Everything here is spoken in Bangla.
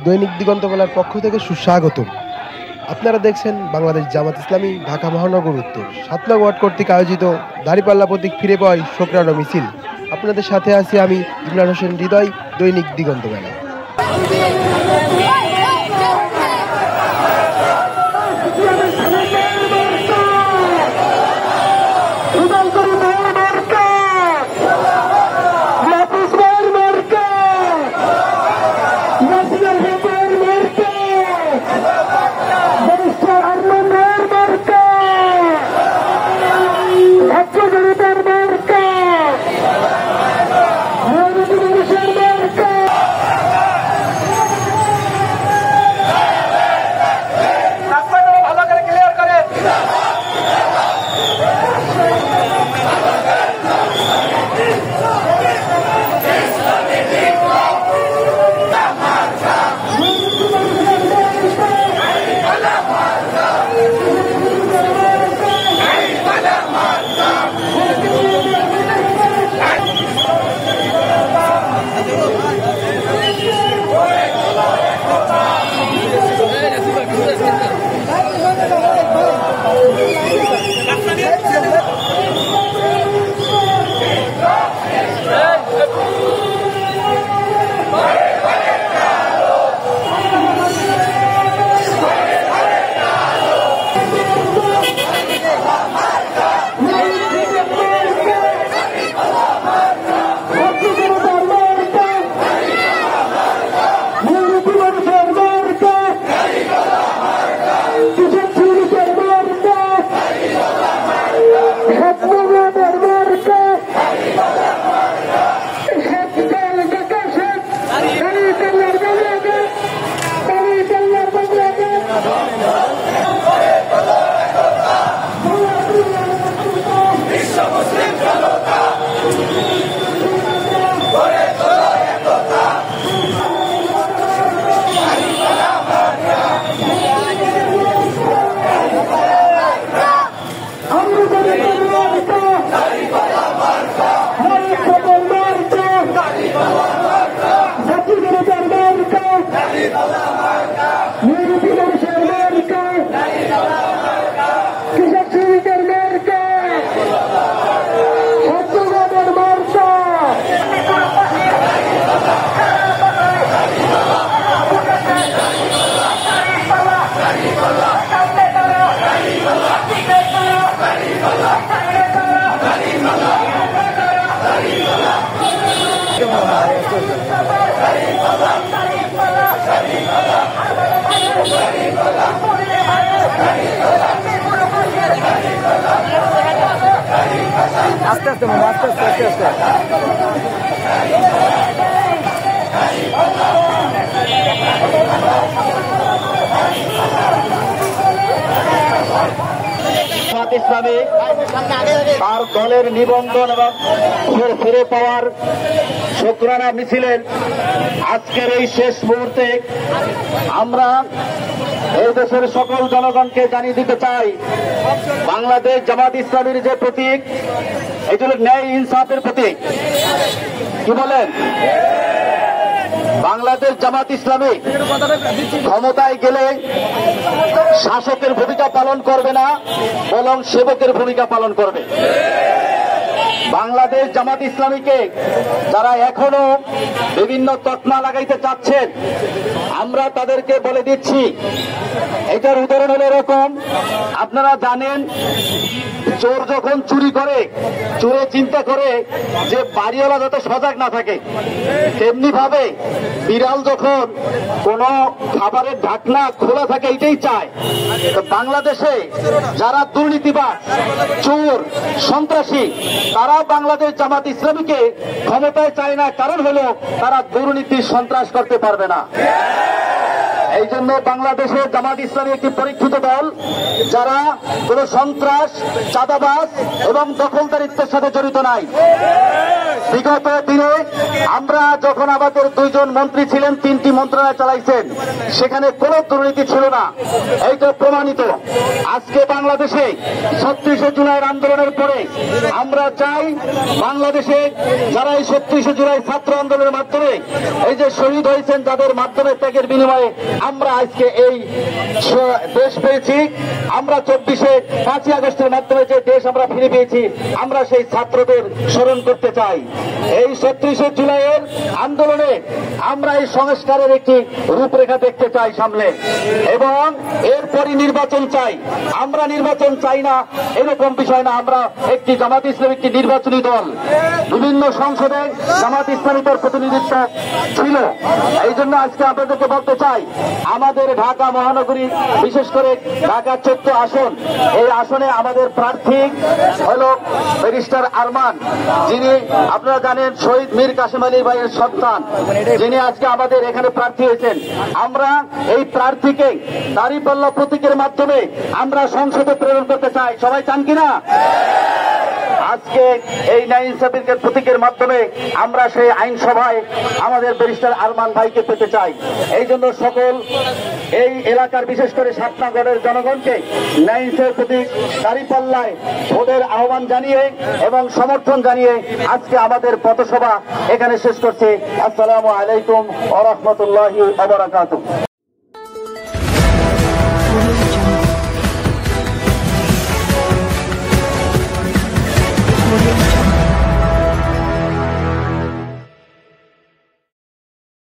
দৈনিক দিগন্ত বেলার পক্ষ থেকে সুস্বাগতম। আপনারা দেখছেন বাংলাদেশ জামাত ইসলামী ঢাকা মহানগর উত্তর 7 নং ওয়ার্ড কর্তৃক আয়োজিত দাঁড়িপাল্লা প্রতীক ফিরে পাওয়াই শোকরানা মিছিল। আপনাদের সাথে আছি আমি ইমরান হোসেন হৃদয়, দৈনিক দিগন্ত বেলা। আস্তে আস্তে আস্তে আস্তে আস্তে ইসলামী তার দলের নিবন্ধন এবং ফিরে পাওয়ার শোকরানা মিছিলের আজকের এই শেষ মুহূর্তে আমরা এই দেশের সকল জনগণকে জানিয়ে দিতে চাই, বাংলাদেশ জামাত ইসলামীর যে প্রতীক, এটি হল ন্যায় ইনসাফের প্রতীক। কি বলেন? বাংলাদেশ জামাত ইসলামী ক্ষমতায় গেলে শাসকের ভূমিকা পালন করবে না, বরং সেবকের ভূমিকা পালন করবে। বাংলাদেশ জামাত ইসলামীকে যারা এখনো বিভিন্ন তকমা লাগাইতে চাচ্ছেন, আমরা তাদেরকে বলে দিচ্ছি, এটার উদাহরণ হলো এরকম। আপনারা জানেন, চোর যখন চুরি করে, চোরে চিন্তা করে যে বাড়িওয়ালা যাতে সজাগ না থাকে, তেমনি ভাবে বিড়াল যখন কোন খাবারের ঢাকনা খোলা থাকে এটাই চায়। বাংলাদেশে যারা দুর্নীতিবাজ, চোর, সন্ত্রাসী, তারা বাংলাদেশ জামাত ইসলামীকে ক্ষমতায় চায় না, কারণ হলো তারা দুর্নীতি সন্ত্রাস করতে পারবে না। এই জন্য বাংলাদেশের জামাত ইসলামী একটি পরীক্ষিত দল, যারা কোন সন্ত্রাস, চাঁদাবাজ এবং দখলদারিত্বের সাথে জড়িত নাই। বিগত দিনে আমরা যখন আমাদের 2 জন মন্ত্রী ছিলেন, 3টি মন্ত্রণালয় চালাইছেন, সেখানে কোনো দুর্নীতি ছিল না, এইটা প্রমাণিত। আজকে বাংলাদেশে 36শে জুলাইয়ের আন্দোলনের পরে আমরা চাই বাংলাদেশে যারা এই 36শে জুলাই ছাত্র আন্দোলনের মাধ্যমে এই যে শহীদ হয়েছেন, যাদের মাধ্যমে ত্যাগের বিনিময়ে আমরা আজকে এই দেশ পেয়েছি, আমরা 24শে 5ই আগস্টের মাধ্যমে যে দেশ আমরা ফিরে পেয়েছি, আমরা সেই ছাত্রদের স্মরণ করতে চাই। এই 36শে জুলাইয়ের আন্দোলনে আমরা এই সংস্কারের একটি রূপরেখা দেখতে চাই সামনে, এবং এরপরই নির্বাচন চাই। আমরা নির্বাচন চাই না এরকম বিষয় না, আমরা একটি জামাত ইসলামী একটি নির্বাচনী দল, বিভিন্ন সংসদে জামাত ইসলামী তার প্রতিনিধিত্ব ছিল। এই জন্য আজকে আপনাদেরকে বলতে চাই, আমাদের ঢাকা মহানগরী, বিশেষ করে ঢাকা 14 আসন, এই আসনে আমাদের প্রার্থী হল ব্যারিস্টার আরমান, যিনি আপনারা জানেন শহীদ মীর কাসেম আলী ভাইয়ের সন্তান, যিনি আজকে আমাদের এখানে প্রার্থী হয়েছেন। আমরা এই প্রার্থীকে দাঁড়িপাল্লা প্রতীকের মাধ্যমে আমরা সংসদে প্রেরণ করতে চাই। সবাই চান কিনা? আজকে এই ন্যায় ইনসাফের প্রতীকের মাধ্যমে আমরা সেই আইনসভায় আমাদের ব্যারিস্টার আরমান ভাইকে পেতে চাই। এই জন্য সকল এই এলাকার বিশেষ করে সাতনাগড়ের জনগণকে ন্যায় ইনসাফের প্রতীক দাঁড়িপাল্লায় ভোটের আহ্বান জানিয়ে এবং সমর্থন জানিয়ে আজকে আমাদের পথসভা এখানে শেষ করছি। আসসালামু আলাইকুম ওয়া রাহমাতুল্লাহি ওয়া বারাকাতুহু।